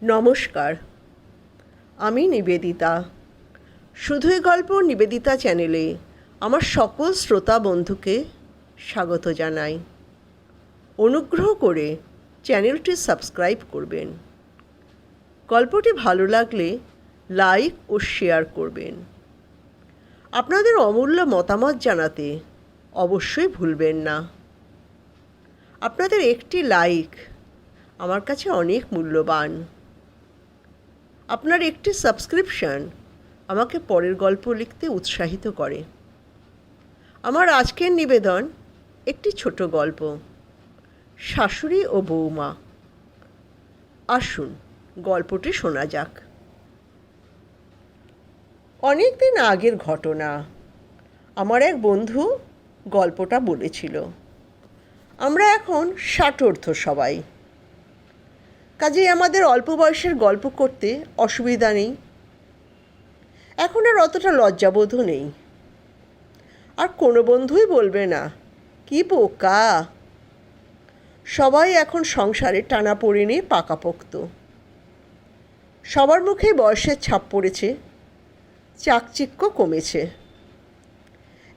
নমস্কার, আমি নিবেদিতা। শুধুই গল্প নিবেদিতা চ্যানেলে আমার সকল শ্রোতা বন্ধুকে স্বাগত জানাই। অনুগ্রহ করে চ্যানেলটি সাবস্ক্রাইব করবেন। গল্পটি ভালো লাগলে লাইক ও শেয়ার করবেন। আপনাদের অমূল্য মতামত জানাতে অবশ্যই ভুলবেন না। আপনাদের একটি লাইক আমার কাছে অনেক মূল্যবান। আপনার একটি সাবস্ক্রিপশন আমাকে পরের গল্প লিখতে উৎসাহিত করে। আমার আজকের নিবেদন একটি ছোট গল্প, শাশুড়ি ও বৌমা। আসুন গল্পটি শোনা যাক। অনেক দিন আগের ঘটনা। আমার এক বন্ধু গল্পটা বলেছিল। আমরা এখন ষাটোর্ধ্ব সবাই, কাজেই আমাদের অল্প বয়সের গল্প করতে অসুবিধা নেই। এখন আর অতটা লজ্জাবোধও নেই। আর কোনো বন্ধুই বলবে না কি বোকা। সবাই এখন সংসারে টানাপোড়েনে পাকাপোক্ত। সবার মুখেই বয়সের ছাপ পড়েছে, চাকচিক্য কমেছে।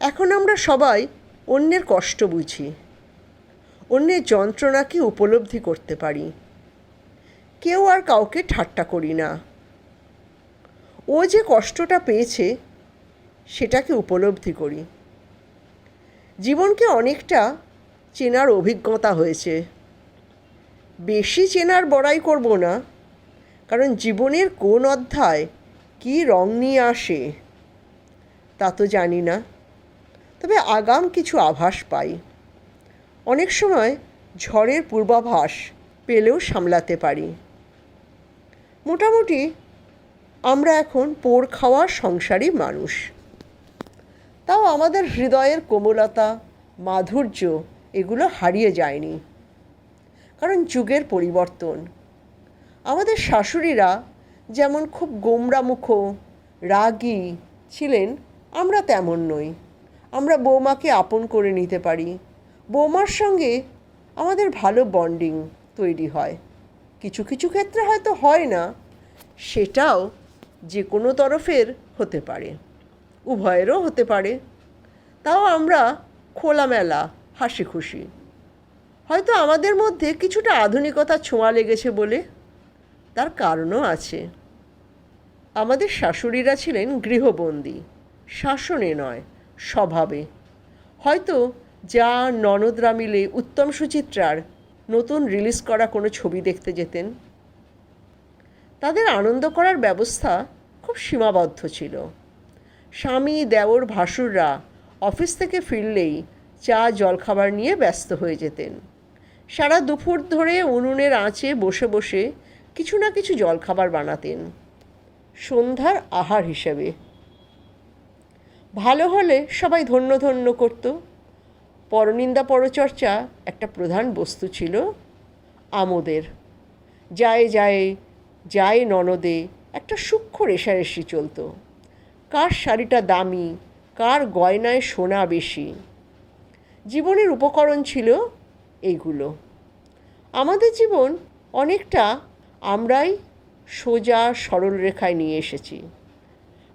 এখন আমরা সবাই অন্যের কষ্ট বুঝি, অন্যের যন্ত্রণাকে উপলব্ধি করতে পারি। কেউ আর কাউকে ঠাট্টা করি না। ও যে কষ্টটা পেয়েছে সেটাকে উপলব্ধি করি। জীবনকে অনেকটা চেনার অভিজ্ঞতা হয়েছে। বেশি চেনার বড়াই করব না, কারণ জীবনের কোন অধ্যায় কী রং নিয়ে আসে তা তো জানি না। তবে আগাম কিছু আভাস পাই। অনেক সময় ঝড়ের পূর্বাভাস পেলেও সামলাতে পারি। মোটামুটি আমরা এখন পোড় খাওয়া সংসারী মানুষ। তাও আমাদের হৃদয়ের কোমলতা, মাধুর্য এগুলো হারিয়ে যায়নি, কারণ যুগের পরিবর্তন। আমাদের শাশুড়িরা যেমন খুব গোমড়ামুখ, রাগী ছিলেন, আমরা তেমন নই। আমরা বৌমাকে আপন করে নিতে পারি। বৌমার সঙ্গে আমাদের ভালো বন্ডিং তৈরি হয়। কিছু কিছু ক্ষেত্রে হয়তো হয় না, সেটাও যে কোনো তরফের হতে পারে, উভয়েরও হতে পারে। তাও আমরা খোলামেলা, হাসি খুশি। হয়তো আমাদের মধ্যে কিছুটা আধুনিকতার ছোঁয়া লেগেছে বলে তার কারণও আছে। আমাদের শাশুড়িরা ছিলেন গৃহবন্দী, শাসনে নয়, স্বভাবে। হয়তো যা ননদরা মিলে উত্তম সুচিত্রার নতুন রিলিজ করা কোনো ছবি দেখতে যেতেন। তাদের আনন্দ করার ব্যবস্থা খুব সীমাবদ্ধ ছিল। স্বামী, দেওর, ভাসুররা অফিস থেকে ফিরলেই চা জলখাবার নিয়ে ব্যস্ত হয়ে যেতেন। সারা দুপুর ধরে উনুনের আঁচে বসে বসে কিছু না কিছু জলখাবার বানাতেন, সন্ধ্যার আহার হিসেবে। ভালো হলে সবাই ধন্য ধন্য করত। পরনিন্দা পরচর্চা একটা প্রধান বস্তু ছিল আমোদের। যায় যায় যায় ননদে একটা সূক্ষ্ম রেষারেষি চলত। কার শাড়িটা দামি, কার গয়নায় সোনা বেশি। জীবনের উপকরণ ছিল এইগুলো। আমাদের জীবন অনেকটা আমরাই সোজা সরল রেখায় নিয়ে এসেছি।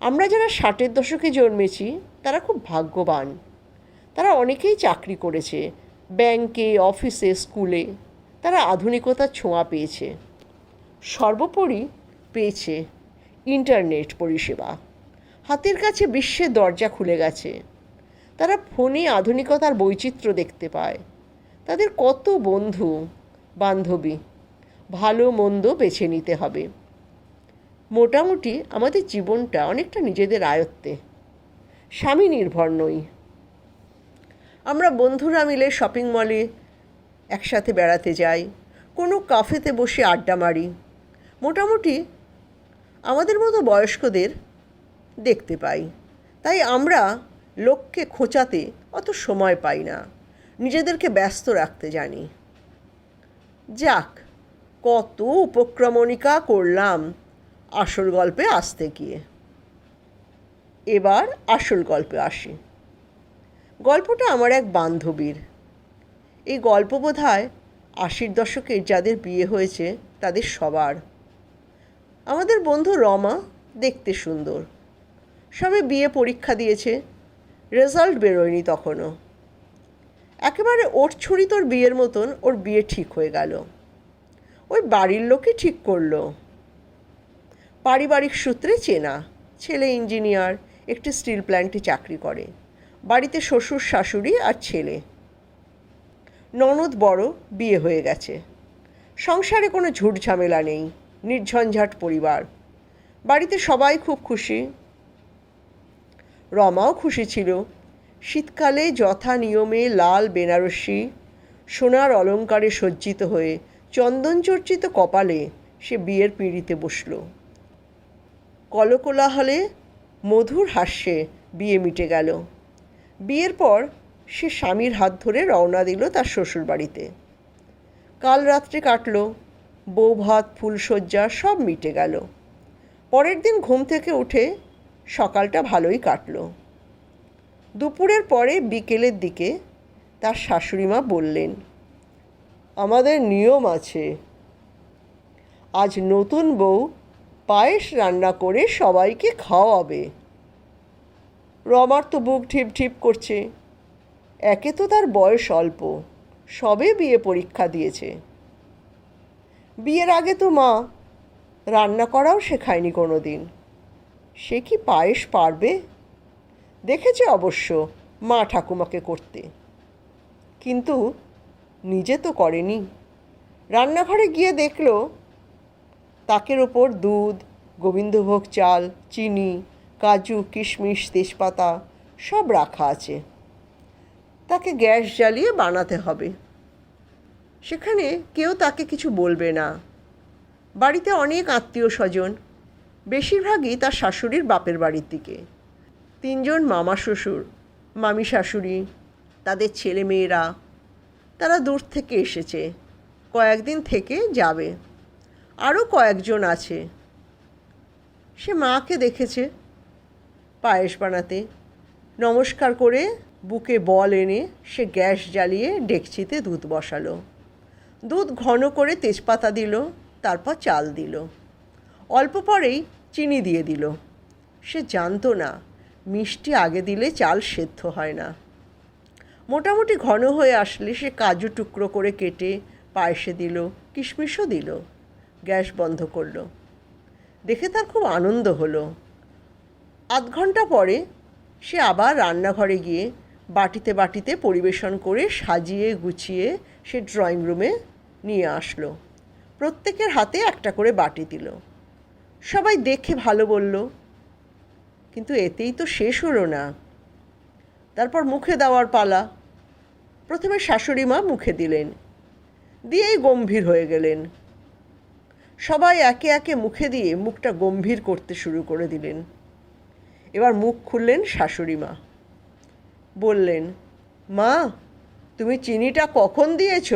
আমরা যারা 60-এর দশকে জন্মেছি তারা খুব ভাগ্যবান। তারা অনেকেই চাকরি করেছে, ব্যাংকে, অফিসে, স্কুলে। তারা আধুনিকতার ছোঁয়া পেয়েছে। সর্বোপরি পেয়েছে ইন্টারনেট পরিষেবা। হাতের কাছে বিশ্বের দরজা খুলে গেছে। তারা ফোনে আধুনিকতার বৈচিত্র্য দেখতে পায়। তাদের কত বন্ধু বান্ধবী, ভালো মন্দ বেছে নিতে হবে। মোটামুটি আমাদের জীবনটা অনেকটা নিজেদের আয়ত্তে, স্বামী নির্ভর নই। আমরা বন্ধুরা মিলে শপিং মলে একসাথে বেড়াতে যাই, কোনো কাফেতে বসে আড্ডা মারি। মোটামুটি আমাদের মতো বয়স্কদের দেখতে পাই। তাই আমরা লোককে খোঁচাতে অত সময় পাই না, নিজেদেরকে ব্যস্ত রাখতে জানি। যাক, কত উপক্রমণিকা করলাম আসল গল্পে আসতে গিয়ে। এবার আসল গল্পে আসি। গল্পটা আমার এক বান্ধবীর। এই গল্প বোধহয় 80-র দশকের যাদের বিয়ে হয়েছে তাদের সবার। আমাদের বন্ধু রমা দেখতে সুন্দর, সবে বিয়ে পরীক্ষা দিয়েছে, রেজাল্ট বেরোয়নি তখনও। একেবারে ওর ছুরি তোর বিয়ের মতন ওর বিয়ে ঠিক হয়ে গেল। ওই বাড়ির লোকই ঠিক করলো। পারিবারিক সূত্রে চেনা, ছেলে ইঞ্জিনিয়ার, একটি স্টিল প্ল্যান্টে চাকরি করে। বাড়িতে শ্বশুর শাশুড়ি আর ছেলে। ননদ বড়, বিয়ে হয়ে গেছে। সংসারে কোনো ঝুট ঝামেলা নেই, নির্ঝঞ্ঝাট পরিবার। বাড়িতে সবাই খুব খুশি। রমাও খুশি ছিল। শীতকালে যথা নিয়মে লাল বেনারসি সোনার অলঙ্কারে সজ্জিত হয়ে চন্দনচর্চিত কপালে সে বিয়ের পিঁড়িতে বসল। কলকোলাহলে মধুর হাস্যে বিয়ে মিটে গেল। বিয়ের পর সে স্বামীর হাত ধরে রওনা দিল তার শ্বশুরবাড়িতে। কাল রাত্রে কাটল, বউ ভাত ফুলশয্যা সব মিটে গেল। পরের দিন ঘুম থেকে উঠে সকালটা ভালোই কাটল। দুপুরের পরে বিকেলের দিকে তার শাশুড়িমা বললেন, আমাদের নিয়ম আছে, আজ নতুন বউ পায়েস রান্না করে সবাইকে খাওয়াবে। রমার তো বুক ঢিপ ঢিপ করছে। একে তো তার বয়স অল্প, সবে বিয়ে পরীক্ষা দিয়েছে। বিয়ের আগে তো মা রান্না করাও শেখায়নি কোনো দিন। সে কি পায়েস পারবে? দেখেছে অবশ্য মা ঠাকুমাকে করতে, কিন্তু নিজে তো করেনি। রান্নাঘরে গিয়ে দেখল তাকের ওপর দুধ, গোবিন্দভোগ চাল, চিনি, কাজু, কিশমিশ, তেজপাতা সব রাখা আছে। তাকে গ্যাস জ্বালিয়ে বানাতে হবে। সেখানে কেউ তাকে কিছু বলবে না। বাড়িতে অনেক আত্মীয় স্বজন, বেশিরভাগই তার শাশুড়ির বাপের বাড়ির দিকে। 3 জন মামা শ্বশুর, মামি শাশুড়ি, তাদের ছেলে মেয়েরা, তারা দূর থেকে এসেছে, কয়েকদিন থেকে যাবে। আরও কয়েকজন আছে। সে মাকে দেখেছে পায়েস বানাতে। নমস্কার করে বুকে বল এনে সে গ্যাস জ্বালিয়ে ডেকচিতে দুধ বসালো। দুধ ঘন করে তেজপাতা দিল, তারপর চাল দিল। অল্প পরেই চিনি দিয়ে দিল। সে জানতো না মিষ্টি আগে দিলে চাল সেদ্ধ হয় না। মোটামুটি ঘন হয়ে আসলে সে কাজু টুকরো করে কেটে পায়েসে দিল, কিশমিশও দিল। গ্যাস বন্ধ করলো। দেখে তার খুব আনন্দ হলো। আধ ঘন্টা পরে সে আবার রান্নাঘরে গিয়ে বাটিতে বাটিতে পরিবেশন করে সাজিয়ে গুছিয়ে সে ড্রয়িং রুমে নিয়ে আসলো। প্রত্যেকের হাতে একটা করে বাটি দিল। সবাই দেখে ভালো বলল, কিন্তু এতেই তো শেষ হলো না। তারপর মুখে দেওয়ার পালা। প্রথমে শাশুড়ি মা মুখে দিলেন, দিয়েই গম্ভীর হয়ে গেলেন। সবাই একে একে মুখে দিয়ে মুখটা গম্ভীর করতে শুরু করে দিলেন। এবার মুখ খুললেন শাশুড়ি মা। বললেন, মা তুমি চিনিটা কখন দিয়েছ?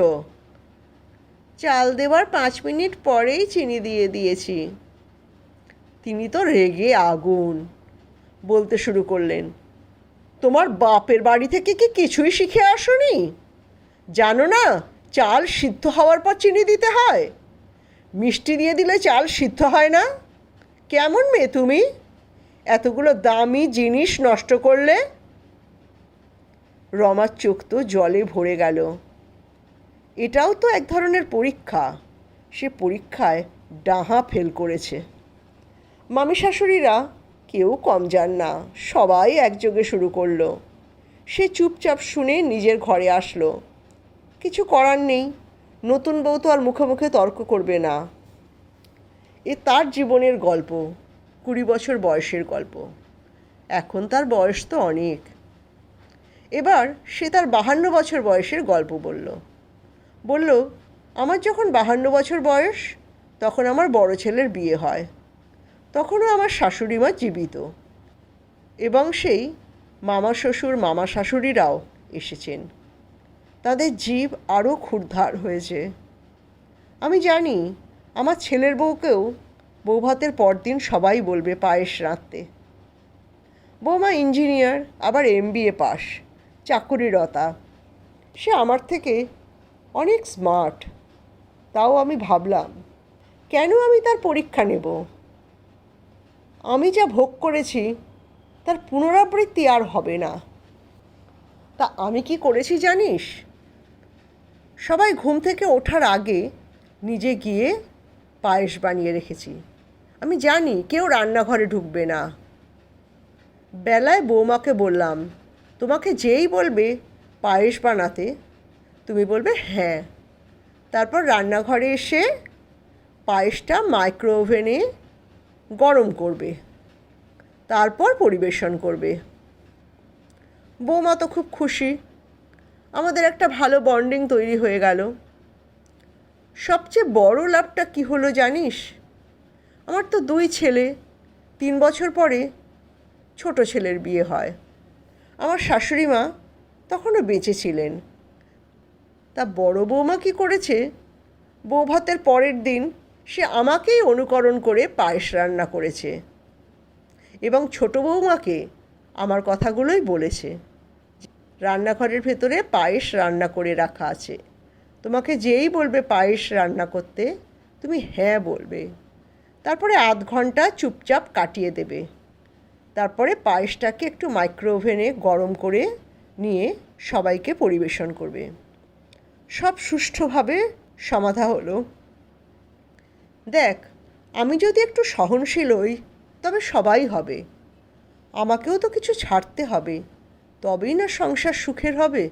চাল দেওয়ার 5 মিনিট পরেই চিনি দিয়ে দিয়েছি। তিনি তো রেগে আগুন। বলতে শুরু করলেন, তোমার বাপের বাড়ি থেকে কি কিছুই শিখে আসোনি? জানো না চাল সিদ্ধ হওয়ার পর চিনি দিতে হয়? মিষ্টি দিয়ে দিলে চাল সিদ্ধ হয় না? কেমন মেয়ে তুমি? এতগুলো দামি জিনিস নষ্ট করলে। রমার চোখ তো জলে ভরে গেল। এটাও তো এক ধরনের পরীক্ষা। সে পরীক্ষায় ডাহা ফেল করেছে। মামি শাশুড়িরা কেউ কম যান না, সবাই একযোগে শুরু করলো। সে চুপচাপ শুনে নিজের ঘরে আসলো। কিছু করার নেই, নতুন বউ তো আর মুখে মুখে তর্ক করবে না। এ তার জীবনের গল্প, 20 বছর বয়সের গল্প। এখন তার বয়স তো অনেক। এবার সে তার 52 বছর বয়সের গল্প বলল, আমার যখন 52 বছর বয়স তখন আমার বড় ছেলের বিয়ে হয়। তখনও আমার শাশুড়ি মা জীবিত, এবং সেই মামা শ্বশুর মামা শাশুড়িরাও এসেছেন। তাদের জীব আরও ক্ষুরধার হয়েছে। আমি জানি আমার ছেলের বউকেও বৌভাতের পরদিন সবাই বলবে পায়েস রাঁধতে। বৌমা ইঞ্জিনিয়ার, আবার MBA পাস, চাকুরিরতা। সে আমার থেকে অনেক স্মার্ট। তাও আমি ভাবলাম, কেন আমি তার পরীক্ষা নেব? আমি যা ভোগ করেছি তার পুনরাবৃত্তি আর হবে না। তা আমি কি করেছি জানিস? সবাই ঘুম থেকে ওঠার আগে নিজে গিয়ে পায়েস বানিয়ে রেখেছি। আমি জানি কেউ রান্নাঘরে ঢুকবে না। বেলায় বৌমাকে বললাম, তোমাকে যেই বলবে পায়েস বানাতে তুমি বলবে হ্যাঁ। তারপর রান্নাঘরে এসে পায়েসটা মাইক্রো ওভেনে গরম করবে, তারপর পরিবেশন করবে। বৌমা তো খুব খুশি। আমাদের একটা ভালো বন্ডিং তৈরি হয়ে গেল। সবচেয়ে বড় লাভটা কী হলো জানিস? আমার তো 2 ছেলে, 3 বছর পরে ছোট ছেলের বিয়ে হয়। আমার শাশুড়ি মা তখনও বেঁচে ছিলেন। তা বড় বৌমা কী করেছে, বৌভাতের পরের দিন সে আমাকেই অনুকরণ করে পায়েস রান্না করেছে এবং ছোট বৌমাকে আমার কথাগুলোই বলেছে। রান্নাঘরের ভেতরে পায়েস রান্না করে রাখা আছে, তোমাকে যেই বলবে পায়েস রান্না করতে তুমি হ্যাঁ বলবে। তারপরে আধ ঘন্টা চুপচাপ কাটিয়ে দেবে। তারপরে পায়েসটাকে একটু মাইক্রো ওভেনে গরম করে নিয়ে সবাইকে পরিবেশন করবে। সব সুষ্ঠুভাবে সমাধা হলো। দেখ, আমি যদি একটু সহনশীল হই তবে সবাই হবে। আমাকেও তো কিছু ছাড়তে হবে, তবেই না সংসার সুখের হবে।